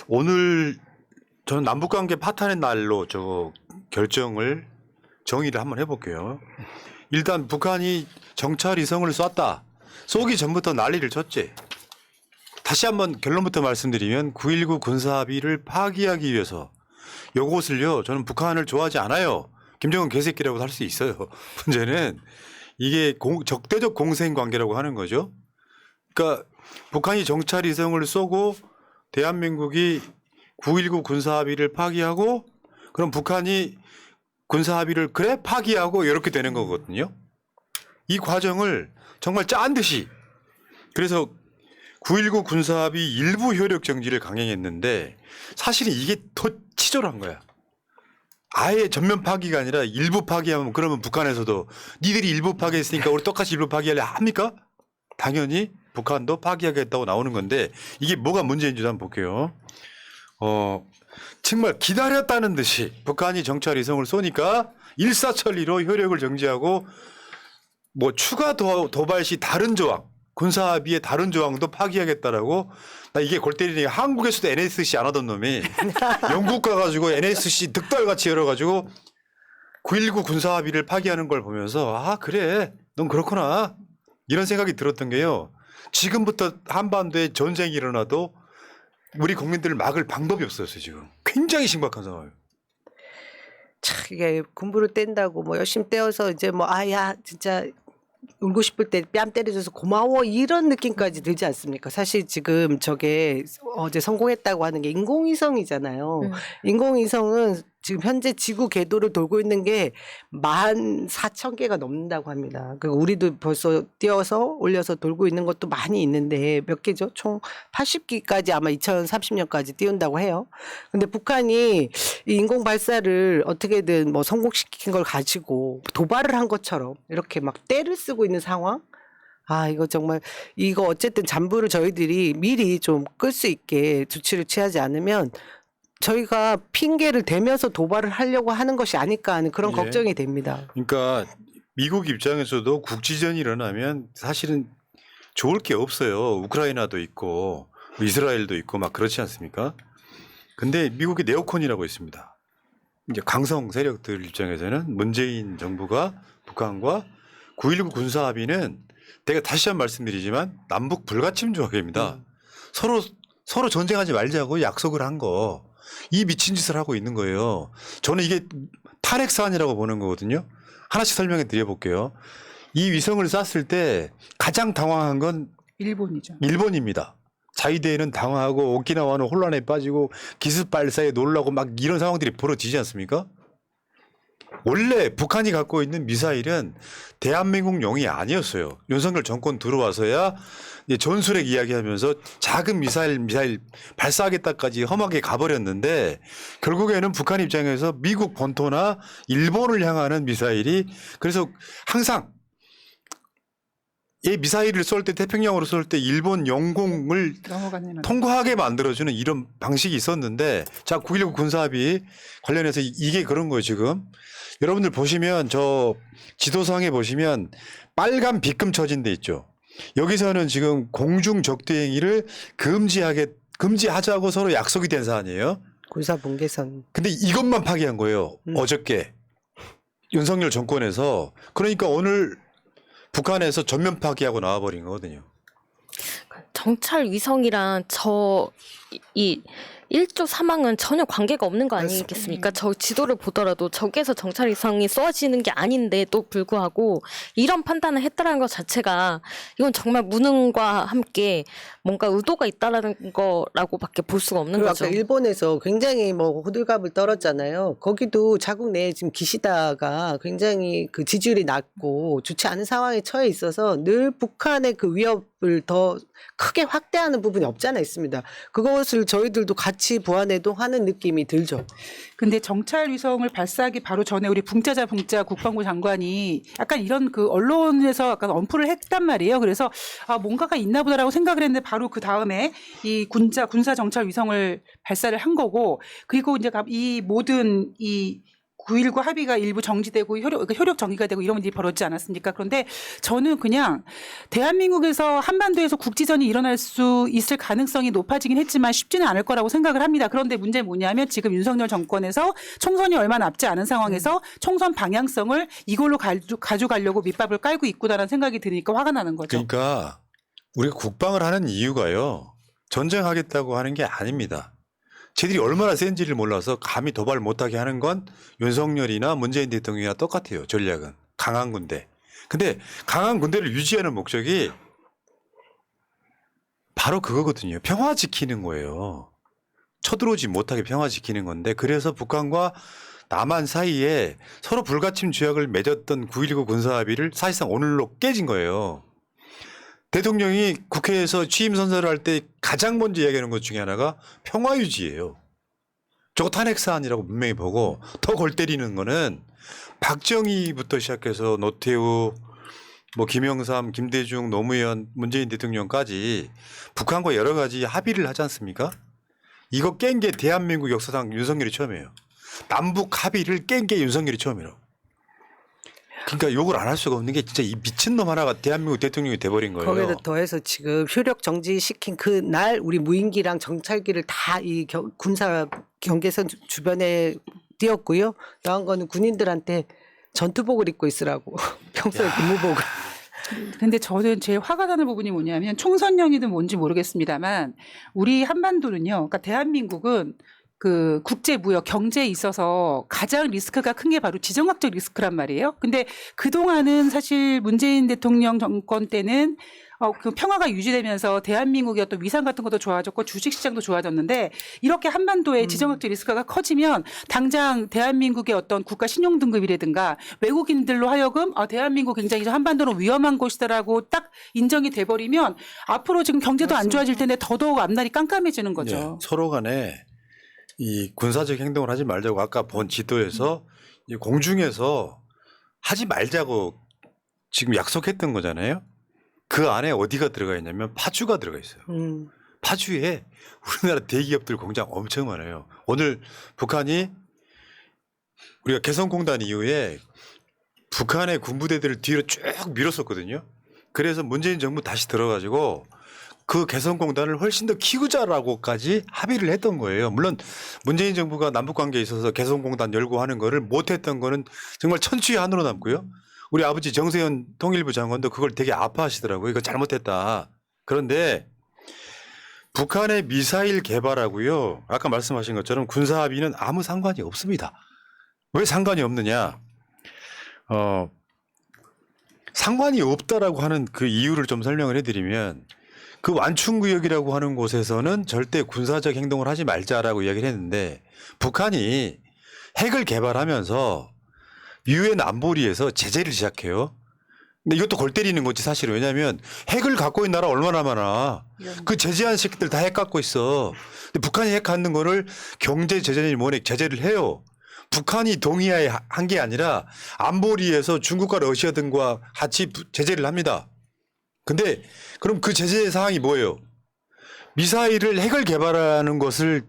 오늘 저는 남북관계 파탄의 날로 정의를 한번 해볼게요. 일단 북한이 정찰 위성을 쐈다. 쏘기 전부터 난리를 쳤지. 다시 한번 결론부터 말씀드리면 9.19 군사합의를 파기하기 위해서 요것을요. 저는 북한을 좋아하지 않아요. 김정은 개새끼라고 할 수 있어요. 문제는 이게 적대적 공생관계라고 하는 거죠. 그러니까 북한이 정찰 위성을 쏘고 대한민국이 9.19 군사합의를 파기하고 그럼 북한이 군사합의를 그래 파기하고 이렇게 되는 거거든요. 이 과정을 정말 짠 듯이 그래서 9.19 군사합의 일부 효력 정지를 강행했는데 사실은 이게 더 치졸한 거야. 아예 전면 파기가 아니라 일부 파기하면 그러면 북한에서도 니들이 일부 파기했으니까 우리 똑같이 일부 파기하려 합니까? 당연히 북한도 파기하겠다고 나오는 건데 이게 뭐가 문제인지 한번 볼게요. 정말 기다렸다는 듯이 북한이 정찰 위성을 쏘니까 일사천리로 효력을 정지하고 뭐 추가 도발 시 다른 조항 군사합의의 다른 조항도 파기하겠다라고 나 이게 골 때리니까 한국에서도 NSC 안 하던 놈이 영국 가가지고 NSC 득달같이 열어가지고 9.19 군사합의를 파기하는 걸 보면서 아 그래 넌 그렇구나 이런 생각이 들었던 게요. 지금부터 한반도에 전쟁이 일어나도 우리 국민들을 막을 방법이 없었어요. 지금 굉장히 심각한 상황이에요. 참 이게 군부를 뗀다고 뭐 열심히 떼어서 이제 뭐 아야 진짜 울고 싶을 때 뺨 때려줘서 고마워 이런 느낌까지 들지 않습니까? 사실 지금 저게 어제 성공했다고 하는 게 인공위성이잖아요. 인공위성은 지금 현재 지구 궤도를 돌고 있는 게 14,000개가 넘는다고 합니다. 그리고 우리도 벌써 띄어서 올려서 돌고 있는 것도 많이 있는데 몇 개죠? 총 80기까지 아마 2030년까지 띄운다고 해요. 근데 북한이 이 인공 발사를 어떻게든 뭐 성공시킨 걸 가지고 도발을 한 것처럼 이렇게 막 떼를 쓰고 있는 상황? 아, 이거 정말, 이거 어쨌든 잠부를 저희들이 미리 좀 끌 수 있게 조치를 취하지 않으면 저희가 핑계를 대면서 도발을 하려고 하는 것이 아닐까 하는 그런 예. 걱정이 됩니다. 그러니까 미국 입장에서도 국지전이 일어나면 사실은 좋을 게 없어요. 우크라이나도 있고 이스라엘도 있고 막 그렇지 않습니까? 근데 미국이 네오콘이라고 있습니다. 이제 강성 세력들 입장에서는 문재인 정부가 북한과 9.19 군사합의는 제가 다시 한 번 말씀드리지만 남북 불가침 조약입니다. 서로 전쟁하지 말자고 약속을 한 거. 이 미친 짓을 하고 있는 거예요. 저는 이게 탄핵 사안이라고 보는 거거든요. 하나씩 설명해 드려볼게요. 이 위성을 쐈을 때 가장 당황한 건 일본이죠. 일본입니다. 자위대는 당황하고 오키나와는 혼란에 빠지고 기습 발사에 놀라고 막 이런 상황들이 벌어지지 않습니까? 원래 북한이 갖고 있는 미사일은 대한민국용이 아니었어요. 윤석열 정권 들어와서야 이제 전술핵 이야기하면서 작은 미사일 발사하겠다까지 험하게 가버렸는데 결국에는 북한 입장에서 미국 본토나 일본을 향하는 미사일이 그래서 항상 이 미사일을 쏠 때 태평양으로 쏠 때 일본 영공을 통과하게 만들어주는 이런 방식이 있었는데 자 9.19 군사합의 관련해서 이게 그런 거예요 지금. 여러분들 보시면 저 지도상에 보시면 빨간 빗금 쳐진 데 있죠. 여기서는 지금 공중 적대 행위를 금지하자고 서로 약속이 된 사안이에요. 군사 분계선. 근데 이것만 파기한 거예요. 어저께 윤석열 정권에서. 그러니까 오늘 북한에서 전면 파기하고 나와버린 거거든요. 정찰 위성이랑 이 1조 사망은 전혀 관계가 없는 거 아니겠습니까? 저 지도를 보더라도 저기에서 정찰 위성이 쏘아지는 게 아닌데도 불구하고 이런 판단을 했다는 것 자체가 이건 정말 무능과 함께 뭔가 의도가 있다라는 거라고밖에 볼 수가 없는 그리고 거죠. 아까 일본에서 굉장히 뭐 호들갑을 떨었잖아요. 거기도 자국 내에 지금 기시다가 굉장히 그 지지율이 낮고 좋지 않은 상황에 처해 있어서 늘 북한의 그 위협을 더 크게 확대하는 부분이 없지 않아 있습니다. 그것을 저희들도 같이 보완해도 하는 느낌이 들죠. 근데 정찰 위성을 발사하기 바로 전에 우리 붕짜 국방부 장관이 약간 이런 그 언론에서 약간 언플을 했단 말이에요. 그래서 아 뭔가가 있나 보다라고 생각을 했는데 바로 그 다음에 이 군사 정찰 위성을 발사를 한 거고 그리고 이제 이 모든 이 9.19 합의가 일부 정지되고 효력 정지가 되고 이런 일이 벌어지지 않았습니까? 그런데 저는 그냥 대한민국에서 한반도에서 국지전이 일어날 수 있을 가능성이 높아지긴 했지만 쉽지는 않을 거라고 생각을 합니다. 그런데 문제는 뭐냐면 지금 윤석열 정권에서 총선이 얼마 남지 않은 상황에서 총선 방향성을 이걸로 가져가려고 밑밥을 깔고 있구나라는 생각이 드니까 화가 나는 거죠. 그러니까 우리가 국방을 하는 이유가요. 전쟁하겠다고 하는 게 아닙니다. 쟤들이 얼마나 센지를 몰라서 감히 도발 못하게 하는 건 윤석열이나 문재인 대통령이나 똑같아요. 전략은. 강한 군대. 근데 강한 군대를 유지하는 목적이 바로 그거거든요. 평화 지키는 거예요. 쳐들어오지 못하게 평화 지키는 건데 그래서 북한과 남한 사이에 서로 불가침 조약을 맺었던 9.19 군사합의를 사실상 오늘로 깨진 거예요. 대통령이 국회에서 취임 선서를 할 때 가장 먼저 이야기하는 것 중에 하나가 평화 유지예요. 저거 탄핵 사안이라고 분명히 보고 더 골 때리는 거는 박정희부터 시작해서 노태우, 뭐 김영삼, 김대중, 노무현, 문재인 대통령까지 북한과 여러 가지 합의를 하지 않습니까? 이거 깬 게 대한민국 역사상 윤석열이 처음이에요. 남북 합의를 깬 게 윤석열이 처음이에요. 그러니까 욕을 안 할 수가 없는 게 진짜 이 미친놈 하나가 대한민국 대통령이 돼버린 거예요. 거기다 더해서 지금 효력 정지시킨 그 날 우리 무인기랑 정찰기를 다 이 군사 경계선 주변에 띄웠고요. 더한 거는 군인들한테 전투복을 입고 있으라고 평소에 근무복을. 근데 저는 제일 화가 나는 부분이 뭐냐면 총선령이든 뭔지 모르겠습니다만 우리 한반도는요. 그러니까 대한민국은 그 국제 무역 경제에 있어서 가장 리스크가 큰 게 바로 지정학적 리스크란 말이에요. 근데 그동안은 사실 문재인 대통령 정권 때는 그 평화가 유지되면서 대한민국의 어떤 위상 같은 것도 좋아졌고 주식시장도 좋아졌는데 이렇게 한반도의 지정학적 리스크가 커지면 당장 대한민국의 어떤 국가 신용등급이라든가 외국인들로 하여금 대한민국 굉장히 한반도는 위험한 곳이다라고 딱 인정이 돼버리면 앞으로 지금 경제도 안 좋아질 텐데 더더욱 앞날이 깜깜해지는 거죠. 네, 서로 간에 이 군사적 행동을 하지 말자고 아까 본 지도에서 이 공중에서 하지 말자고 지금 약속했던 거잖아요. 그 안에 어디가 들어가 있냐면 파주가 들어가 있어요. 파주에 우리나라 대기업들 공장 엄청 많아요. 오늘 북한이 우리가 개성공단 이후에 북한의 군부대들을 뒤로 쭉 밀었었거든요. 그래서 문재인 정부 다시 들어가지고 그 개성공단을 훨씬 더 키우자라고까지 합의를 했던 거예요. 물론 문재인 정부가 남북관계에 있어서 개성공단 열고 하는 거를 못했던 거는 정말 천추의 한으로 남고요. 우리 아버지 정세현 통일부 장관도 그걸 되게 아파하시더라고요. 이거 잘못했다. 그런데 북한의 미사일 개발하고요. 아까 말씀하신 것처럼 군사합의는 아무 상관이 없습니다. 왜 상관이 없느냐. 상관이 없다라고 하는 그 이유를 좀 설명을 해드리면 그 완충구역이라고 하는 곳에서는 절대 군사적 행동을 하지 말자라고 이야기를 했는데 북한이 핵을 개발하면서 유엔 안보리에서 제재를 시작해요. 근데 이것도 골 때리는 거지 사실은. 왜냐하면 핵을 갖고 있는 나라 얼마나 많아. 그 제재한 새끼들 다 핵 갖고 있어. 근데 북한이 핵 갖는 거를 경제 제재니 뭐니 제재를 해요. 북한이 동의하에 한 게 아니라 안보리에서 중국과 러시아 등과 같이 제재를 합니다. 근데 그럼 그 제재 사항이 뭐예요? 미사일을 핵을 개발하는 것을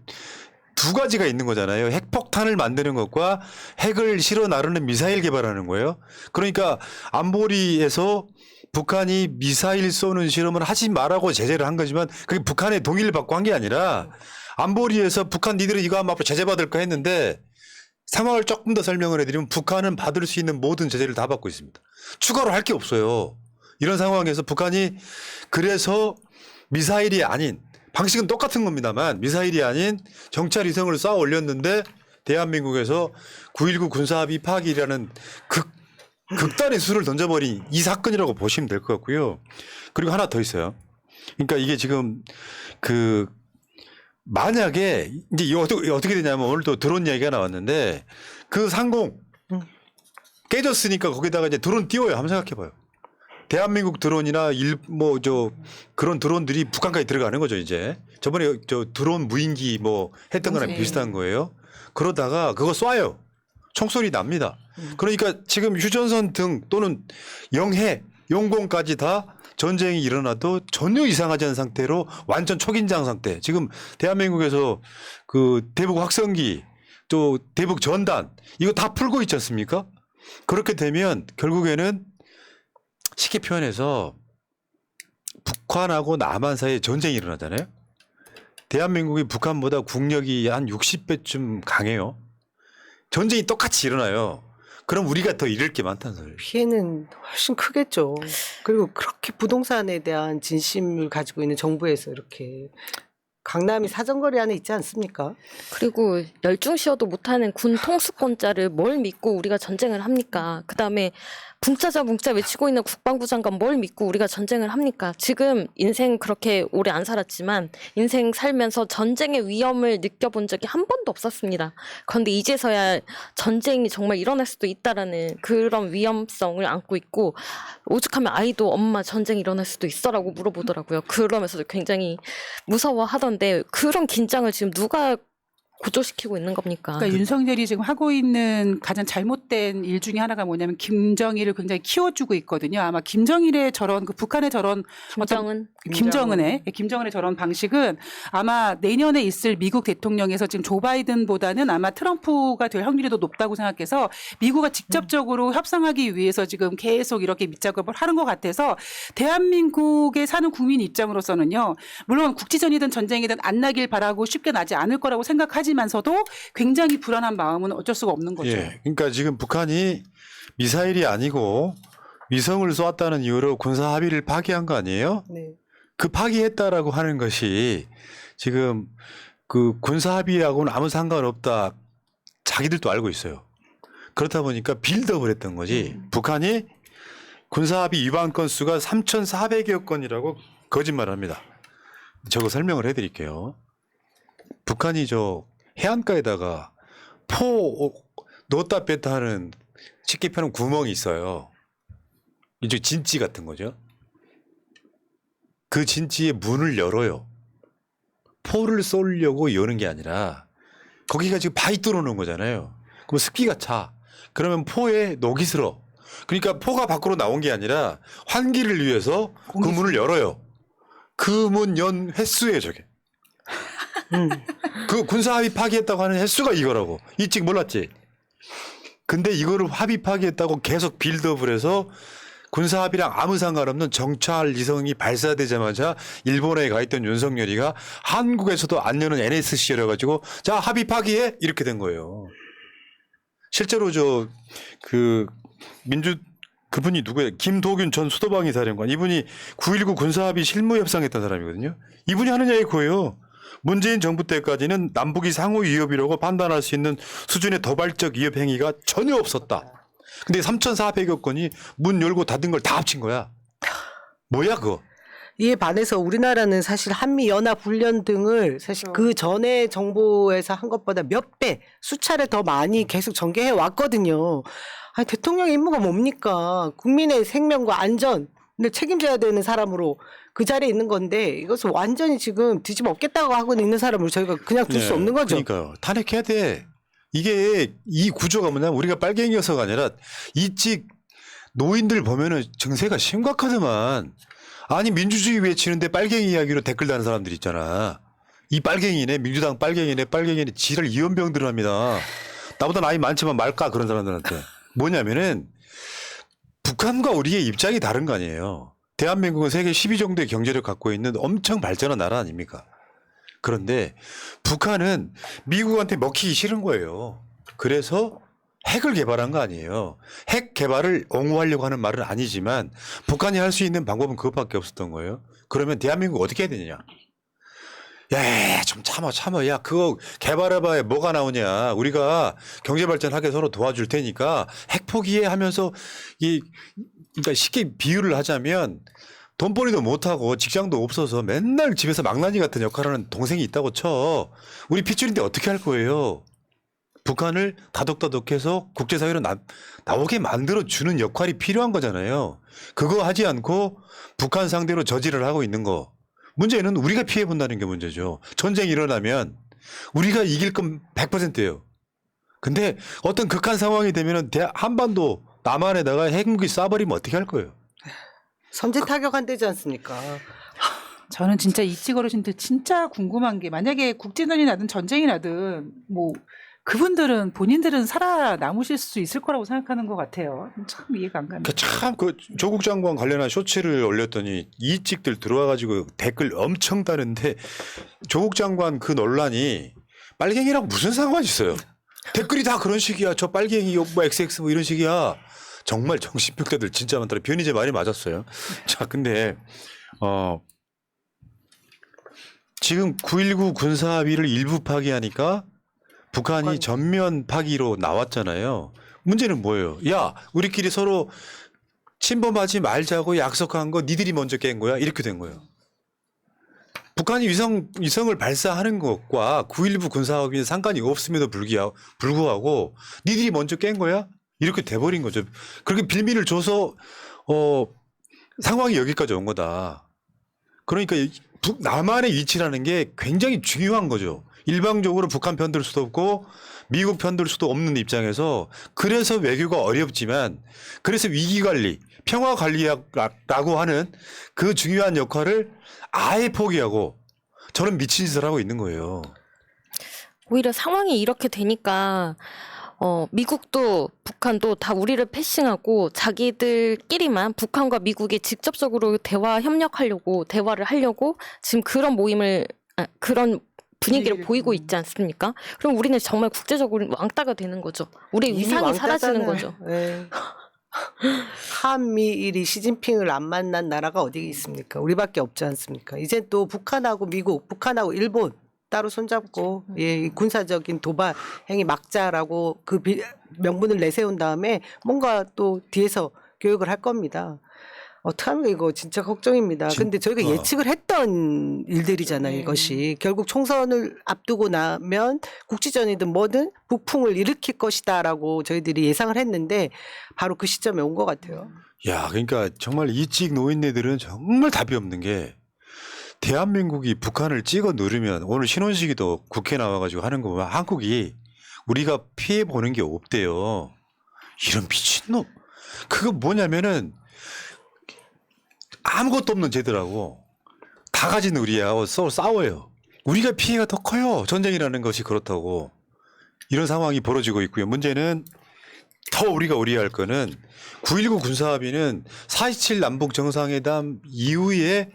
두 가지가 있는 거잖아요. 핵폭탄을 만드는 것과 핵을 실어 나르는 미사일 개발하는 거예요. 그러니까 안보리에서 북한이 미사일 쏘는 실험을 하지 말라고 제재를 한 거지만 그게 북한의 동의를 받고 한 게 아니라 안보리에서 북한 니들은 이거 하면 앞으로 제재 받을까 했는데 상황을 조금 더 설명을 해드리면 북한은 받을 수 있는 모든 제재를 다 받고 있습니다. 추가로 할 게 없어요. 이런 상황에서 북한이 그래서 미사일이 아닌 방식은 똑같은 겁니다만 미사일이 아닌 정찰 위성을 쏴 올렸는데 대한민국에서 9.19 군사합의 파기라는 극단의 수를 던져버린 이 사건이라고 보시면 될 것 같고요. 그리고 하나 더 있어요. 그러니까 이게 지금 그 만약에 이제 이거 어떻게 되냐면 오늘도 드론 얘기가 나왔는데 그 상공 깨졌으니까 거기다가 이제 드론 띄워요. 한번 생각해봐요. 대한민국 드론이나 그런 드론들이 북한까지 들어가는 거죠, 이제. 저번에 드론 무인기 했던 거랑 비슷한 거예요. 그러다가 그거 쏴요. 총소리 납니다. 그러니까 지금 휴전선 등 또는 영해, 용공까지 다 전쟁이 일어나도 전혀 이상하지 않은 상태로 완전 초긴장 상태. 지금 대한민국에서 그 대북 확성기 또 대북 전단 이거 다 풀고 있지 않습니까? 그렇게 되면 결국에는 쉽게 표현해서 북한하고 남한 사이에 전쟁이 일어나잖아요. 대한민국이 북한보다 국력이 한 60배쯤 강해요. 전쟁이 똑같이 일어나요. 그럼 우리가 더 잃을 게 많다는 소리예요. 피해는 훨씬 크겠죠. 그리고 그렇게 부동산에 대한 진심을 가지고 있는 정부에서 이렇게 강남이 사정거리 안에 있지 않습니까? 그리고 열중시어도 못하는 군 통수권자를 뭘 믿고 우리가 전쟁을 합니까? 그다음에 붕짜자 붕짜 외치고 있는 국방부 장관 뭘 믿고 우리가 전쟁을 합니까? 지금 인생 그렇게 오래 안 살았지만 인생 살면서 전쟁의 위험을 느껴본 적이 한 번도 없었습니다. 그런데 이제서야 전쟁이 정말 일어날 수도 있다라는 그런 위험성을 안고 있고 오죽하면 아이도 엄마 전쟁 일어날 수도 있어라고 물어보더라고요. 그러면서도 굉장히 무서워하던데 그런 긴장을 지금 누가 고조시키고 있는 겁니까? 그러니까 윤석열이 지금 하고 있는 가장 잘못된 일 중에 하나가 뭐냐면 김정일을 굉장히 키워주고 있거든요. 아마 김정일의 저런 그 북한의 저런 김정은의 저런 방식은 아마 내년에 있을 미국 대통령에서 지금 조 바이든보다는 아마 트럼프가 될 확률이 더 높다고 생각해서 미국과 직접적으로 협상하기 위해서 지금 계속 이렇게 밑작업을 하는 것 같아서 대한민국에 사는 국민 입장으로서는요. 물론 국지전이든 전쟁이든 안 나길 바라고 쉽게 나지 않을 거라고 생각하지만서도 굉장히 불안한 마음은 어쩔 수가 없는 거죠. 예, 그러니까 지금 북한이 미사일이 아니고 위성을 쏘았다는 이유로 군사 합의를 파기한 거 아니에요? 네. 그 파기했다라고 하는 것이 지금 그 군사 합의하고는 아무 상관없다. 자기들도 알고 있어요. 그렇다 보니까 빌드업을 했던 거지. 북한이 군사 합의 위반 건수가 3,400여 건이라고 거짓말을 합니다. 저거 설명을 해드릴게요. 북한이 저 해안가에다가 포 넣었다 뺐다 하는 쉽게 표현하면 구멍이 있어요. 이쪽 진지 같은 거죠. 그 진지의 문을 열어요. 포를 쏘려고 여는 게 아니라 거기가 지금 바위 뚫어놓은 거잖아요. 그럼 습기가 차. 그러면 포에 녹이 슬어. 그러니까 포가 밖으로 나온 게 아니라 환기를 위해서 그 문을 열어요. 그 문 연 횟수예요, 저게. 그 군사 합의 파기했다고 하는 횟수가 이거라고. 일찍 몰랐지. 근데 이거를 합의 파기했다고 계속 빌드업을 해서 군사 합의랑 아무 상관없는 정찰 위성이 발사되자마자 일본에 가 있던 윤석열이가 한국에서도 안 여는 NSC 열어가지고 자 합의 파기해 이렇게 된 거예요. 실제로 저 그 그분이 누구예요? 김도균 전 수도방위 사령관. 이분이 9.19 군사합의 실무 협상했던 사람이거든요. 이분이 하는 얘기 그거예요. 문재인 정부 때까지는 남북이 상호 위협이라고 판단할 수 있는 수준의 도발적 위협 행위가 전혀 없었다. 근데 3,400여 건이 문 열고 닫은 걸 다 합친 거야. 뭐야 그거? 이에 반해서 우리나라는 사실 한미 연합 훈련 등을 사실 그 전에 정부에서 한 것보다 몇 배, 수차례 더 많이 계속 전개해 왔거든요. 아니, 대통령의 임무가 뭡니까? 국민의 생명과 안전을 책임져야 되는 사람으로 그 자리에 있는 건데 이것을 완전히 지금 뒤집어 엎겠다고 하고 있는 사람을 저희가 그냥 둘 수 없는 거죠. 그러니까요. 탄핵해야 돼. 이게 이 구조가 뭐냐면 우리가 빨갱이여서가 아니라 일찍 노인들 보면은 증세가 심각하더만. 아니 민주주의 외치는데 빨갱이 이야기로 댓글 다는 사람들 있잖아. 이 빨갱이네 민주당 빨갱이네 지랄 이연병들을 합니다. 나보다 나이 많지만 말까 그런 사람들한테. 뭐냐면은 북한과 우리의 입장이 다른 거 아니에요. 대한민국은 세계 10위 정도의 경제력 갖고 있는 엄청 발전한 나라 아닙니까? 그런데 북한은 미국한테 먹히기 싫은 거예요. 그래서 핵을 개발한 거 아니에요. 핵 개발을 옹호하려고 하는 말은 아니지만 북한이 할 수 있는 방법은 그것밖에 없었던 거예요. 그러면 대한민국 어떻게 해야 되느냐. 야, 좀 참아. 야, 그거 개발해봐야 뭐가 나오냐. 우리가 경제 발전하게 서로 도와줄 테니까 핵 포기해 하면서 그러니까 쉽게 비유를 하자면 돈벌이도 못하고 직장도 없어서 맨날 집에서 망나니 같은 역할을 하는 동생이 있다고 쳐. 우리 핏줄인데 어떻게 할 거예요? 북한을 다독다독해서 국제사회로 나오게 만들어주는 역할이 필요한 거잖아요. 그거 하지 않고 북한 상대로 저지를 하고 있는 거. 문제는 우리가 피해본다는 게 문제죠. 전쟁이 일어나면 우리가 이길 건 100%예요. 근데 어떤 극한 상황이 되면 한반도 남한에다가 핵무기 쏴버리면 어떻게 할 거예요? 선제 타격한대지 않습니까? 저는 진짜 이찌 어르신들 진짜 궁금한 게 만약에 국제전이 나든 전쟁이 나든 뭐 그분들은 본인들은 살아남으실 수 있을 거라고 생각하는 것 같아요. 참 이해가 안 갑니다. 참그 조국 장관 관련한 쇼츠를 올렸더니 이직들 들어와가지고 댓글 엄청 다는데 조국 장관 그 논란이 빨갱이랑 무슨 상관이 있어요? 댓글이 다 그런 식이야. 저 빨갱이 뭐 XX 뭐 이런 식이야. 정말 정신병자들 진짜 많더라. 변희 제 말이 맞았어요. 자, 근데 지금 9.19 군사합의를 일부 파기하니까 북한이 전면 파기로 나왔잖아요. 문제는 뭐예요? 야, 우리끼리 서로 침범하지 말자고 약속한 거 니들이 먼저 깬 거야? 이렇게 된 거예요. 북한이 위성을 발사하는 것과 9.19 군사합의는 상관이 없음에도 불구하고 니들이 먼저 깬 거야? 이렇게 돼버린 거죠. 그렇게 빌미를 줘서 상황이 여기까지 온 거다. 그러니까 남한의 위치라는 게 굉장히 중요한 거죠. 일방적으로 북한 편들 수도 없고 미국 편들 수도 없는 입장에서 그래서 외교가 어렵지만 그래서 위기관리, 평화관리라고 하는 그 중요한 역할을 아예 포기하고 저는 미친 짓을 하고 있는 거예요. 오히려 상황이 이렇게 되니까 미국도 북한도 다 우리를 패싱하고 자기들끼리만 북한과 미국이 직접적으로 대화를 하려고 지금 그런 그런 분위기를 보이고 있지 않습니까? 그럼 우리는 정말 국제적으로 왕따가 되는 거죠. 우리의 이미 위상이 사라지는 왕따잖아요. 거죠. 네. 한미일이 시진핑을 안 만난 나라가 어디 있습니까? 우리밖에 없지 않습니까? 이제 또 북한하고 미국, 북한하고 일본 따로 손잡고 이 군사적인 도발 행위 막자라고 그 명분을 내세운 다음에 뭔가 또 뒤에서 교육을 할 겁니다. 어떡하면 이거 진짜 걱정입니다. 근데 저희가 예측을 했던 일들이잖아요, 이것이. 결국 총선을 앞두고 나면 국지전이든 뭐든 북풍을 일으킬 것이다라고 저희들이 예상을 했는데 바로 그 시점에 온 것 같아요. 야, 그러니까 정말 이찍 노인네들은 정말 답이 없는 게 대한민국이 북한을 찍어 누르면 오늘 신원식이도 국회 나와가지고 하는 거 보면 한국이 우리가 피해 보는 게 없대요. 이런 미친놈. 그거 뭐냐면은 아무것도 없는 쟤들하고 다 가진 우리하고 싸워요. 우리가 피해가 더 커요. 전쟁이라는 것이 그렇다고. 이런 상황이 벌어지고 있고요. 문제는 더 우리가 우려할 거는 9.19 군사합의는 4.27 남북 정상회담 이후에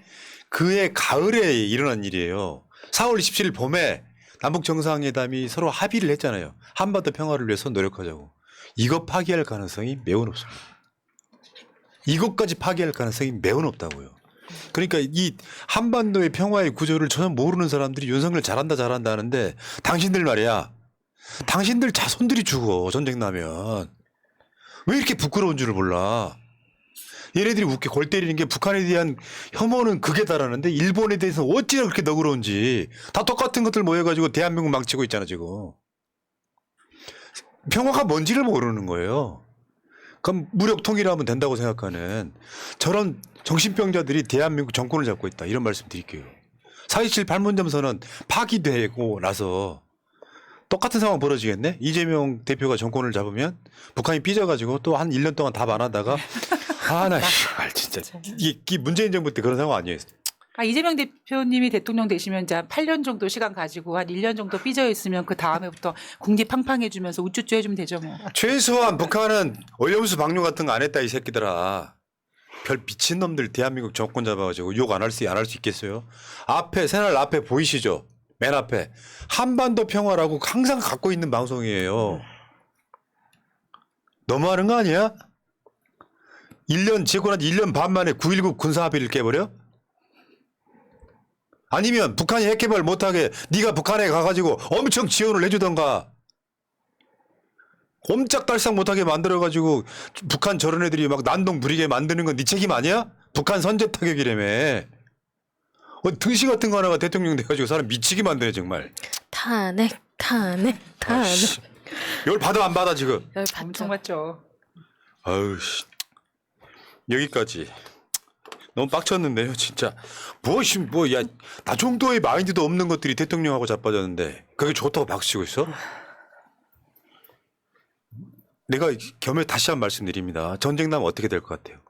그해 가을에 일어난 일이에요. 4월 27일 봄에 남북 정상회담이 서로 합의를 했잖아요. 한반도 평화를 위해서 노력하자고. 이거 파기할 가능성이 매우 높습니다. 이것까지 파기할 가능성이 매우 높다고요. 그러니까 이 한반도의 평화의 구조를 전혀 모르는 사람들이 윤석열 잘한다 하는데 당신들 말이야. 당신들 자손들이 죽어 전쟁 나면. 왜 이렇게 부끄러운 줄을 몰라. 얘네들이 웃게 골 때리는 게 북한에 대한 혐오는 극에 달하는데 일본에 대해서 어찌나 그렇게 너그러운지 다 똑같은 것들 모여가지고 대한민국 망치고 있잖아 지금. 평화가 뭔지를 모르는 거예요. 그럼 무력 통일하면 된다고 생각하는 저런 정신병자들이 대한민국 정권을 잡고 있다. 이런 말씀 드릴게요. 4.27 판문점 선언 파기되고 나서 똑같은 상황 벌어지겠네? 이재명 대표가 정권을 잡으면 북한이 삐져가지고 또 한 1년 동안 답 안 하다가 나 진짜 이 문재인 정부 때 그런 상황 아니에요. 이재명 대표님이 대통령 되시면 이제 8년 정도 시간 가지고 한 1년 정도 삐져 있으면 그 다음에부터 국립 팡팡해주면서 우쭈쭈 해주면 되죠 뭐. 최소한 북한은 오염수 방류 같은 거 안 했다 이 새끼들아. 별 미친놈들 대한민국 정권 잡아가지고 욕 안 할 수 있겠어요? 앞에 새날 앞에 보이시죠? 맨 앞에 한반도 평화라고 항상 갖고 있는 방송이에요. 너무하는 거 아니야? 1년 재고난 1년 반 만에 9.19 군사합의를 깨버려? 아니면 북한이 핵개발 못하게 네가 북한에 가가지고 엄청 지원을 해주던가 옴짝달싹 못하게 만들어가지고 북한 저런 애들이 막 난동 부리게 만드는 건 네 책임 아니야? 북한 선제 타격이라며. 등시 같은 거 하나가 대통령 돼가지고 사람 미치게 만드네 정말. 탄핵. 열 받아 안 받아 지금? 열 엄청 받죠. 맞죠. 아유 씨. 여기까지. 너무 빡쳤는데요 진짜. 뭐야 나 정도의 마인드도 없는 것들이 대통령하고 자빠졌는데 그게 좋다고 박수치고 있어? 내가 겸해 다시 한 말씀드립니다. 전쟁 나면 어떻게 될 것 같아요?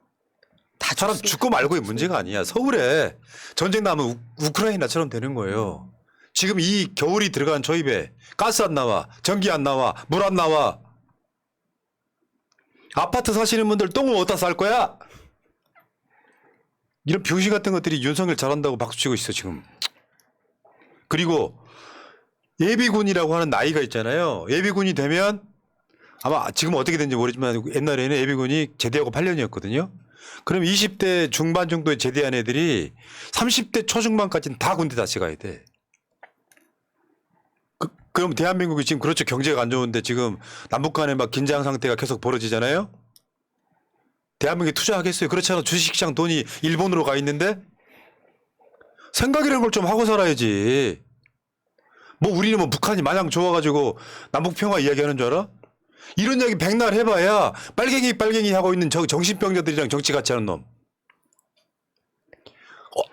다 사람 죽고 말고의 문제가 아니야. 서울에 전쟁 나면 우크라이나처럼 되는 거예요. 지금 이 겨울이 들어간 저 입에 가스 안 나와, 전기 안 나와, 물 안 나와. 아파트 사시는 분들 똥은 어디다 쌀 거야? 이런 병신 같은 것들이 윤석열 잘한다고 박수치고 있어 지금. 그리고 예비군이라고 하는 나이가 있잖아요. 예비군이 되면 아마 지금 어떻게 되는지 모르지만 옛날에는 예비군이 제대하고 8년이었거든요. 그럼 20대 중반 정도에 제대한 애들이 30대 초중반까지는 다 군대 다시 가야 돼. 그럼 대한민국이 지금 그렇죠. 경제가 안 좋은데 지금 남북 간에 막 긴장 상태가 계속 벌어지잖아요. 대한민국에 투자하겠어요. 그렇잖아. 주식시장 돈이 일본으로 가 있는데 생각이라는 걸 좀 하고 살아야지. 뭐 우리는 뭐 북한이 마냥 좋아가지고 남북평화 이야기하는 줄 알아? 이런 이야기 백날 해봐야 빨갱이 하고 있는 저 정신병자들이랑 정치 같이 하는 놈.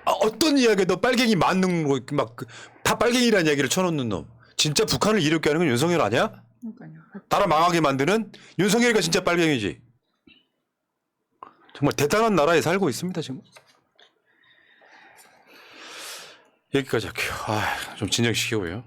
어떤 이야기도 빨갱이 맞는 거 막 다 빨갱이라는 이야기를 쳐놓는 놈. 진짜 북한을 이롭게 하는 건 윤석열 아니야? 그러니까요. 나라 망하게 만드는 윤석열이가 진짜 빨갱이지. 정말 대단한 나라에 살고 있습니다 지금. 여기까지 할게요. 좀 진정시키고요.